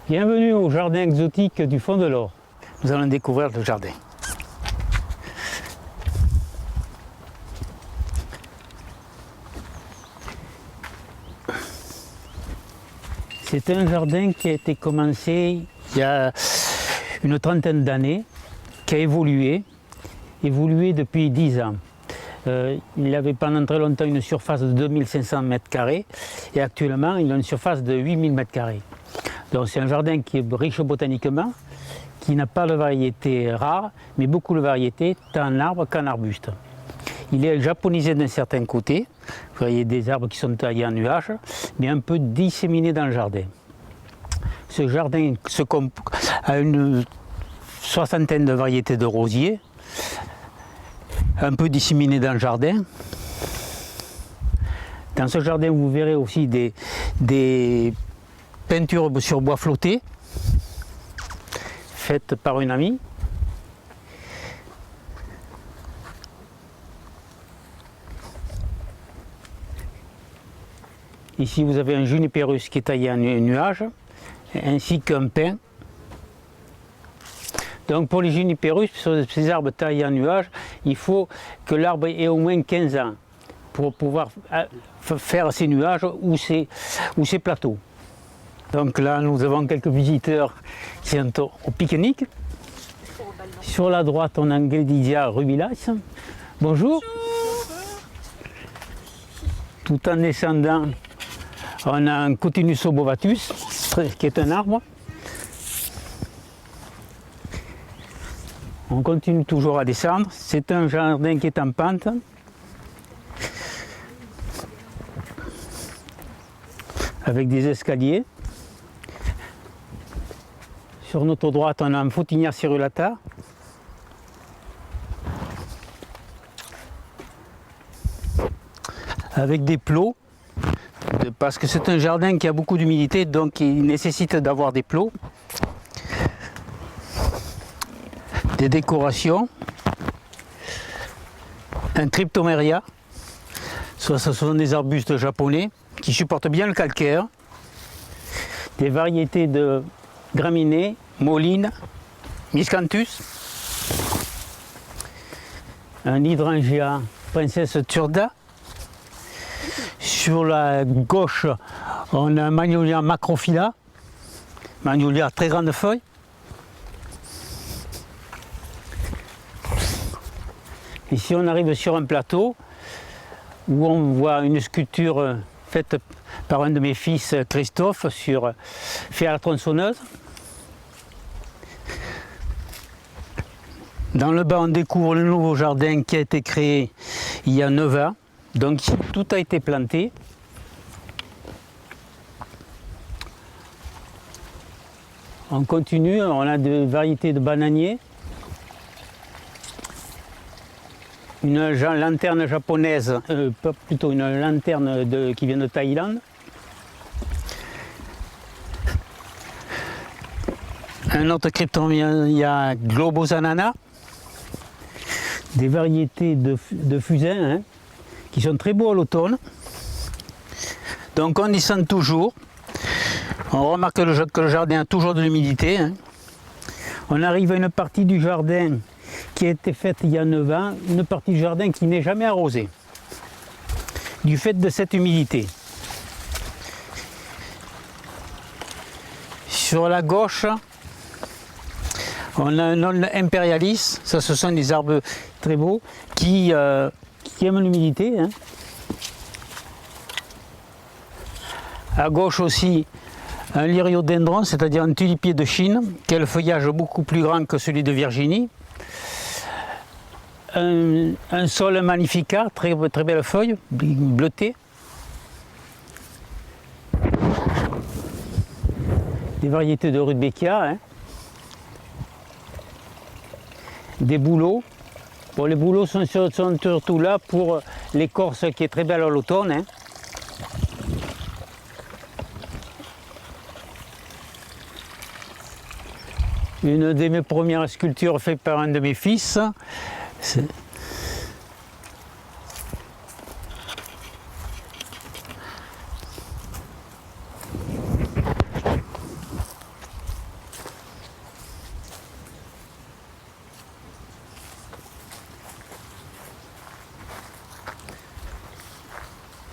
Bienvenue au jardin exotique du Fond de l'Or. Nous allons découvrir le jardin. C'est un jardin qui a été commencé il y a une trentaine d'années, qui a évolué depuis 10 ans. Il avait pendant très longtemps une surface de 2500 m² et actuellement il a une surface de 8000 m². Donc c'est un jardin qui est riche botaniquement, qui n'a pas de variétés rares, mais beaucoup de variétés tant en arbre qu'en arbuste. Il est japonisé d'un certain côté, vous voyez des arbres qui sont taillés en nuages, mais un peu disséminés dans le jardin. Ce jardin a une soixantaine de variétés de rosiers, un peu disséminés dans le jardin. Dans ce jardin, vous verrez aussi des peintures sur bois flotté, faites par une amie. Ici, vous avez un juniperus qui est taillé en nuage, ainsi qu'un pin. Donc pour les juniperus, ces arbres taillés en nuage, il faut que l'arbre ait au moins 15 ans pour pouvoir faire ces nuages ou ces plateaux. Donc là, nous avons quelques visiteurs qui sont au pique-nique. Sur la droite, on a Gledisia rubilace. Bonjour. Tout en descendant, on a un Cotinus obovatus, qui est un arbre. On continue toujours à descendre. C'est un jardin qui est en pente. Avec des escaliers. Sur notre droite, on a un Photinia cerulata. Avec des plots, parce que c'est un jardin qui a beaucoup d'humidité, donc il nécessite d'avoir des plots. Des décorations. Un Cryptomeria. Ce sont des arbustes japonais qui supportent bien le calcaire. Des variétés de graminées, moline, miscanthus, un hydrangea princesse turda. Sur la gauche, on a un Magnolia macrophylla, Magnolia très grande feuille. Ici, on arrive sur un plateau où on voit une sculpture faite par un de mes fils, Christophe, fait à la tronçonneuse. Dans le bas, on découvre le nouveau jardin qui a été créé il y a 9 ans. Donc ici, tout a été planté. On continue, on a des variétés de bananiers. Une lanterne japonaise, plutôt une lanterne qui vient de Thaïlande. Un autre Cryptomeria globos ananas. Des variétés de fusains hein, qui sont très beaux à l'automne. Donc on descend toujours. On remarque que le jardin a toujours de l'humidité. Hein. On arrive à une partie du jardin qui a été faite il y a 9 ans, une partie du jardin qui n'est jamais arrosée, du fait de cette humidité. Sur la gauche, on a un Aulne imperialis, ça ce sont des arbres très beaux qui aiment l'humidité. Hein. À gauche aussi, un Lyriodendron, c'est-à-dire un tulipier de Chine, qui a le feuillage beaucoup plus grand que celui de Virginie. Un Sol magnifica, très belle feuille, bleutée. Des variétés de Rudbeckia. Hein. Des bouleaux. Bon, les bouleaux sont surtout là pour l'écorce qui est très belle à l'automne. Hein. Une de mes premières sculptures faites par un de mes fils.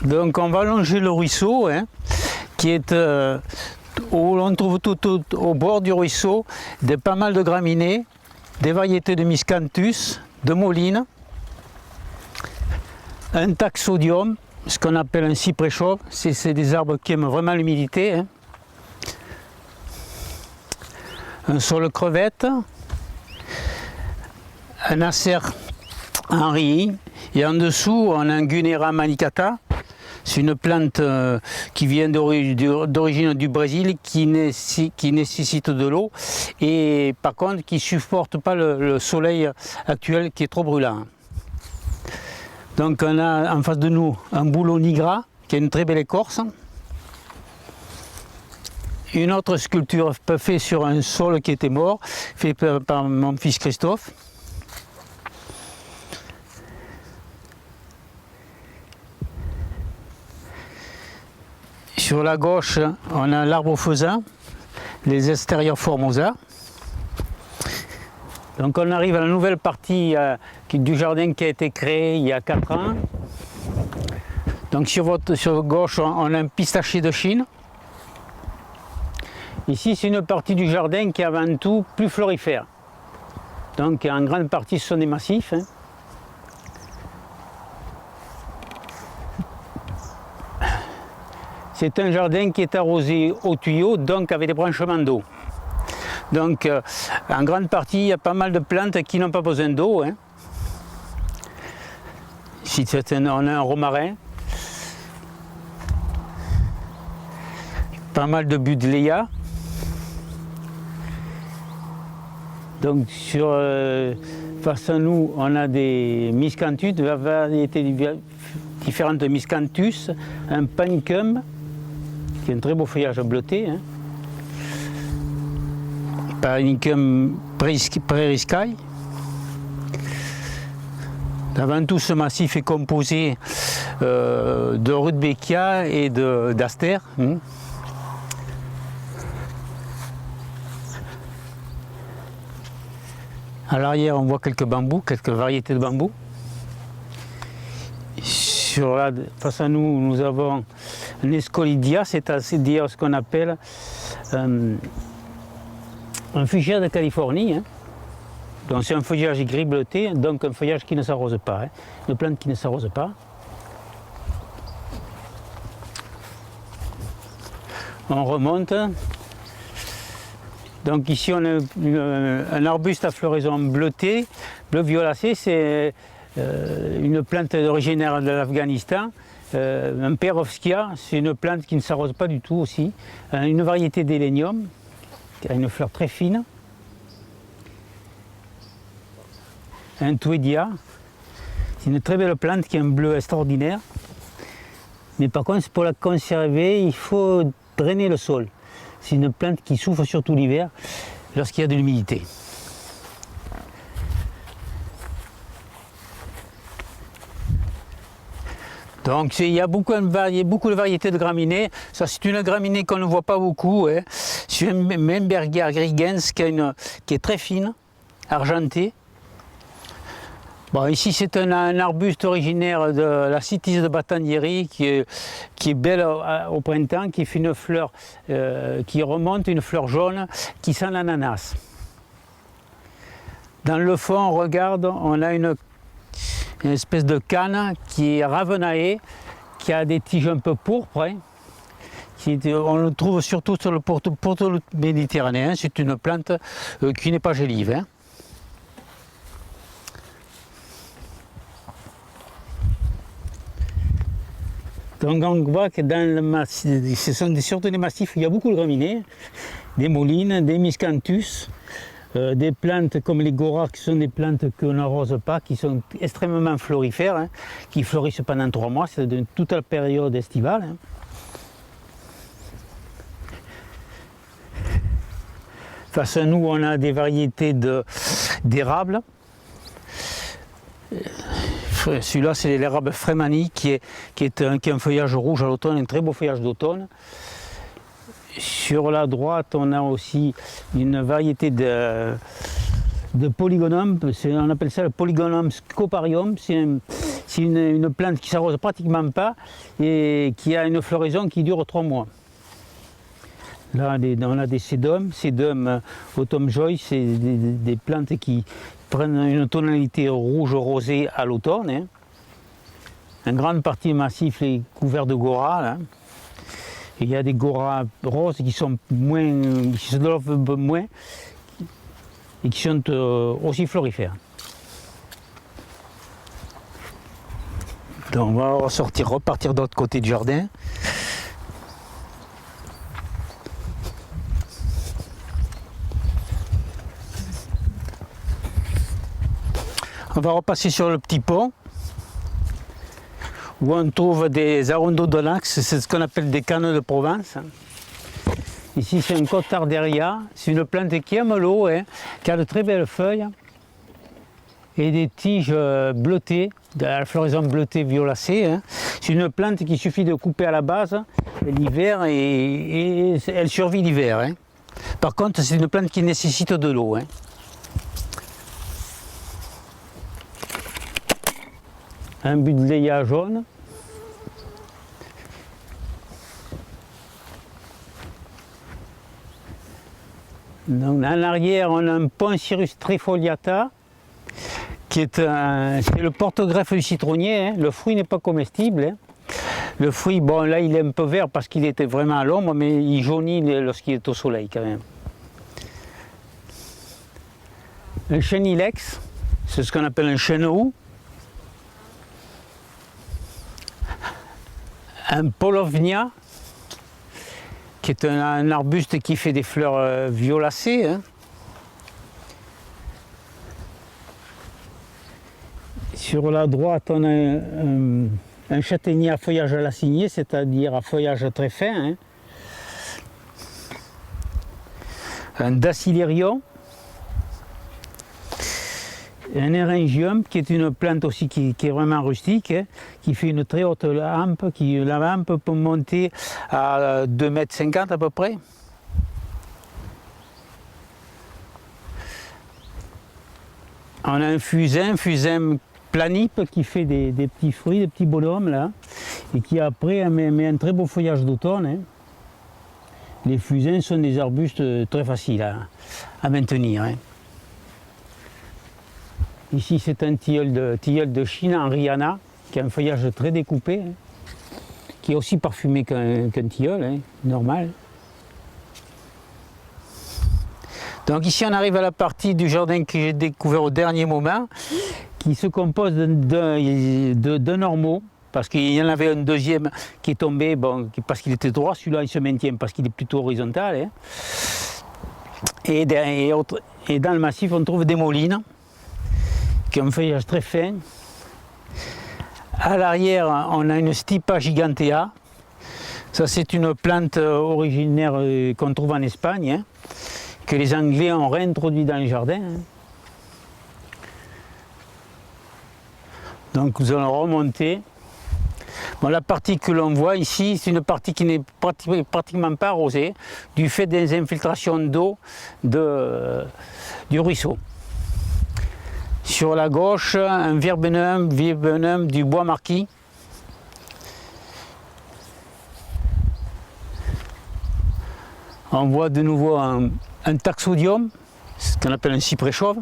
Donc on va longer le ruisseau, hein, qui est où l'on trouve tout au bord du ruisseau pas mal de graminées, des variétés de miscanthus, de moline, un taxodium, ce qu'on appelle un cyprès chauve, c'est des arbres qui aiment vraiment l'humidité, hein. Un saule crevette, un acer Henry, et en dessous on a un Gunera manicata. C'est une plante qui vient d'origine du Brésil, qui nécessite de l'eau et par contre qui ne supporte pas le soleil actuel qui est trop brûlant. Donc on a en face de nous un bouleau nigra qui a une très belle écorce. Une autre sculpture faite sur un saule qui était mort, fait par mon fils Christophe. Sur la gauche, on a l'arbre faisan, les extérieurs formosa. Donc on arrive à la nouvelle partie du jardin qui a été créé il y a 4 ans. Donc sur gauche, on a un pistachier de Chine. Ici, c'est une partie du jardin qui est avant tout plus florifère. Donc en grande partie, ce sont des massifs, hein. C'est un jardin qui est arrosé au tuyau, donc avec des branchements d'eau. Donc en grande partie, il y a pas mal de plantes qui n'ont pas besoin d'eau, hein. Ici, on a un romarin, pas mal de buddleia. Donc face à nous, on a des miscanthus, des variétés différentes de miscanthus, un panicum, qui a un très beau feuillage bleuté, hein. Panicum prairiskii. Avant tout, ce massif est composé de rudbeckia et d'aster, hein. À l'arrière, on voit quelques bambous, quelques variétés de bambous. Face à nous, nous avons un escolidia, c'est-à-dire ce qu'on appelle un feuillage de Californie, hein. Donc c'est un feuillage gris bleuté, donc un feuillage qui ne s'arrose pas, hein. Une plante qui ne s'arrose pas. On remonte. Donc ici on a un arbuste à floraison bleutée, bleu violacé, c'est une plante originaire de l'Afghanistan. Un perovskia, c'est une plante qui ne s'arrose pas du tout aussi. Une variété d'hélénium, qui a une fleur très fine. Un tuedia, c'est une très belle plante qui a un bleu extraordinaire. Mais par contre, pour la conserver, il faut drainer le sol. C'est une plante qui souffre surtout l'hiver lorsqu'il y a de l'humidité. Donc il y a beaucoup de variétés de graminées. Ça, c'est une graminée qu'on ne voit pas beaucoup, hein. C'est un Membergia grigens qui est très fine, argentée. Bon, ici c'est un arbuste originaire de la cytise de Batandieri qui est belle au printemps, qui fait une fleur qui remonte, une fleur jaune qui sent l'ananas. Dans le fond, on regarde, on a une espèce de canne qui est ravenae, qui a des tiges un peu pourpres, hein. On le trouve surtout sur le pourtour méditerranéen. C'est une plante qui n'est pas gélive, hein. Donc on voit que dans le massif, ce sont surtout des massifs où il y a beaucoup de graminées, des molines, des miscanthus, des plantes comme les goras qui sont des plantes qu'on n'arrose pas, qui sont extrêmement florifères, hein, qui fleurissent pendant 3 mois, c'est de toute la période estivale, hein. Face à nous, on a des variétés d'érable. Celui-là, c'est l'érable Frémanie qui a un feuillage rouge à l'automne, un très beau feuillage d'automne. Sur la droite, on a aussi une variété de Polygonum, on appelle ça le Polygonum scoparium, c'est une plante qui s'arrose pratiquement pas et qui a une floraison qui dure 3 mois. Là on a des sédums autumn joy, c'est des plantes qui prennent une tonalité rouge rosé à l'automne. Hein. Une grande partie massif est couvert de Gora. Là. Il y a des Gora roses qui sont moins, qui se développent moins et qui sont aussi florifères. Donc on va repartir de l'autre côté du jardin. On va repasser sur le petit pont où on trouve des Arondodonax, c'est ce qu'on appelle des cannes de Provence. Ici c'est un Cotarderia, c'est une plante qui aime l'eau, hein, qui a de très belles feuilles et des tiges bleutées, de la floraison bleutée violacée. Hein. C'est une plante qu'il suffit de couper à la base l'hiver et elle survit l'hiver. Hein. Par contre c'est une plante qui nécessite de l'eau. Hein. Un Buddleia jaune. Donc, en arrière, on a un Poncirus trifoliata, qui est le porte-greffe du citronnier. Hein. Le fruit n'est pas comestible. Hein. Le fruit, bon là il est un peu vert parce qu'il était vraiment à l'ombre, mais il jaunit lorsqu'il est au soleil quand même. Un Chenilex, c'est ce qu'on appelle un chêneau. Un Polovnia, qui est un arbuste qui fait des fleurs violacées. Hein. Sur la droite, on a un châtaignier à feuillage lacinier, c'est-à-dire à feuillage très fin. Hein. Un Dacilérion. Un Eryngium qui est une plante aussi qui est vraiment rustique, hein, qui fait une très haute hampe, la hampe peut monter à 2,50 m à peu près. On a un fusain planipe qui fait des petits fruits, des petits bonhommes là, et qui après met un très beau feuillage d'automne. Hein. Les fusains sont des arbustes très faciles à maintenir. Hein. Ici c'est un tilleul de Chine en Rihanna, qui a un feuillage très découpé, hein, qui est aussi parfumé qu'un tilleul, hein, normal. Donc ici on arrive à la partie du jardin que j'ai découvert au dernier moment, qui se compose d'un ormeau, parce qu'il y en avait un deuxième qui est tombé, bon, parce qu'il était droit, celui-là il se maintient parce qu'il est plutôt horizontal. Hein. Et dans le massif on trouve des molines, qui ont un feuillage très fin. À l'arrière, on a une Stipa gigantea. Ça, c'est une plante originaire qu'on trouve en Espagne, hein, que les Anglais ont réintroduit dans les jardins. Hein. Donc, nous allons remonter. Bon, la partie que l'on voit ici, c'est une partie qui n'est pratiquement pas arrosée, du fait des infiltrations d'eau du ruisseau. Sur la gauche, un viburnum du bois marquis. On voit de nouveau un taxodium, ce qu'on appelle un cyprès chauve.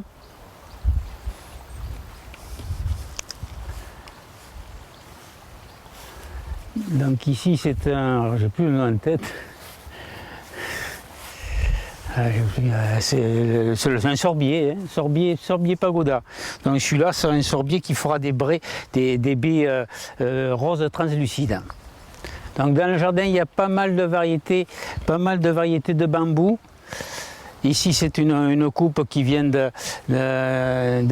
Donc ici c'est un, j'ai plus le nom en tête. C'est un sorbier, hein, sorbier pagoda. Donc celui-là, c'est un sorbier qui fera des baies roses translucides. Donc dans le jardin, il y a pas mal de variétés de bambou. Ici, c'est une coupe qui vient d'un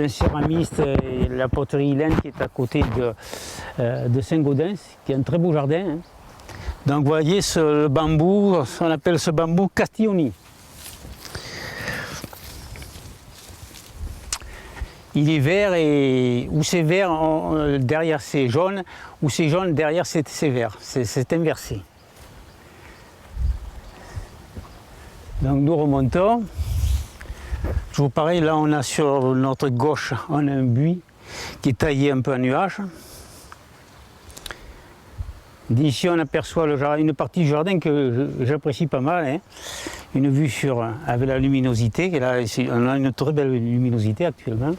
céramiste, la poterie Hélène, qui est à côté de Saint-Gaudens, qui est un très beau jardin. Hein. Donc vous voyez, ce bambou, on appelle ce bambou Castiglioni. Il est vert et où c'est vert, derrière c'est jaune, où c'est jaune, derrière c'est vert. C'est inversé. Donc nous remontons. Toujours pareil, là on a sur notre gauche on a un buis qui est taillé un peu en nuage. D'ici on aperçoit le jardin, une partie du jardin que j'apprécie pas mal, hein. Une vue sur, avec la luminosité, et là on a une très belle luminosité actuellement.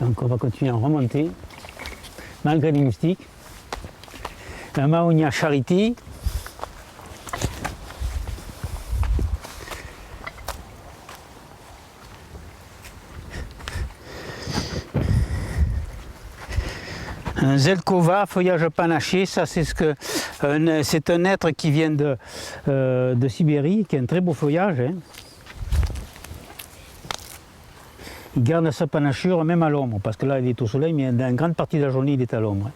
Donc on va continuer à remonter, malgré les moustiques. La Mahonia Charity. Un Zelkova, feuillage panaché, ça c'est c'est un être qui vient de Sibérie, qui a un très beau feuillage, hein. Il garde sa panachure même à l'ombre, parce que là il est au soleil, mais dans une grande partie de la journée il est à l'ombre.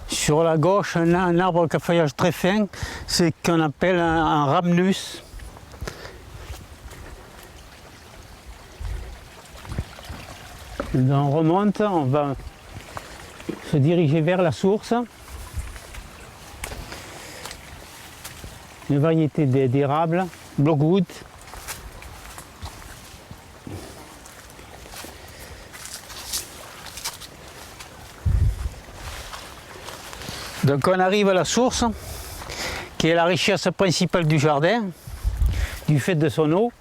Sur la gauche, un arbre qui a feuillage très fin, c'est qu'on appelle un rhamnus. On remonte, on va se diriger vers la source. Une variété d'érables, Blockwood. Donc on arrive à la source, qui est la richesse principale du jardin, du fait de son eau.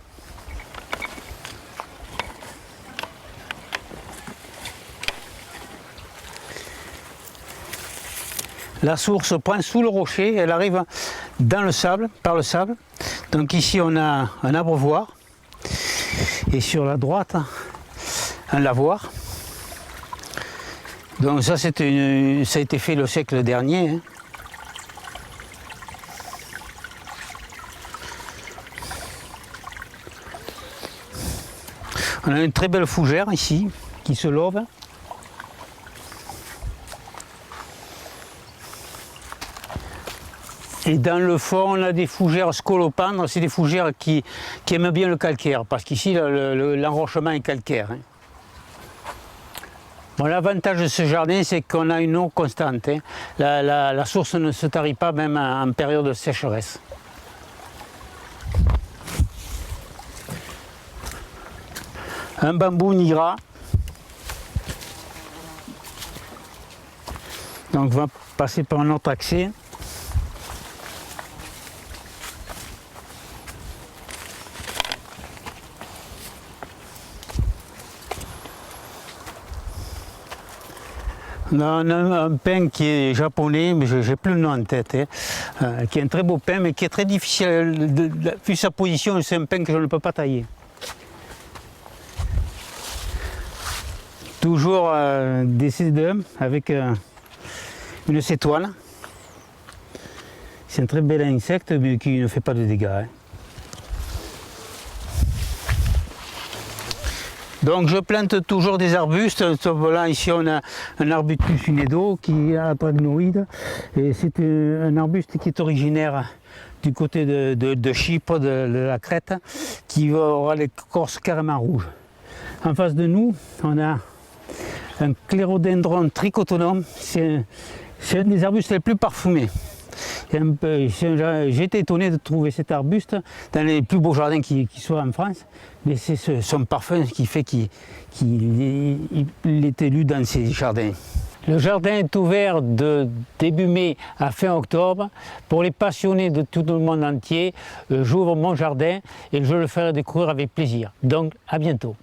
La source prend sous le rocher, elle arrive dans le sable, par le sable. Donc ici on a un abreuvoir et sur la droite un lavoir. Donc ça, ça a été fait le siècle dernier, hein. On a une très belle fougère ici qui se love. Et dans le fond, on a des fougères scolopendres, c'est des fougères qui aiment bien le calcaire, parce qu'ici l'enrochement est calcaire, hein. Bon, l'avantage de ce jardin, c'est qu'on a une eau constante, hein. La source ne se tarit pas même en période de sécheresse. Un bambou nigra. Donc on va passer par un autre accès. On a un pin qui est japonais, mais je n'ai plus le nom en tête, hein, qui est un très beau pin, mais qui est très difficile, vu sa position, c'est un pin que je ne peux pas tailler. Toujours des cédums avec une cétoine. C'est un très bel insecte, mais qui ne fait pas de dégâts, hein. Donc je plante toujours des arbustes. Voilà, ici on a un arbutus unedo qui est atragnoïde. Et c'est un arbuste qui est originaire du côté de Chypre, de la Crète, qui aura l'écorce carrément rouge. En face de nous, on a un clérodendron trichotonum. C'est un des arbustes les plus parfumés. J'ai été étonné de trouver cet arbuste dans les plus beaux jardins qui soient en France, mais c'est son parfum qui fait qu'il est élu dans ces jardins. Le jardin est ouvert de début mai à fin octobre. Pour les passionnés de tout le monde entier, j'ouvre mon jardin et je le ferai découvrir avec plaisir. Donc à bientôt.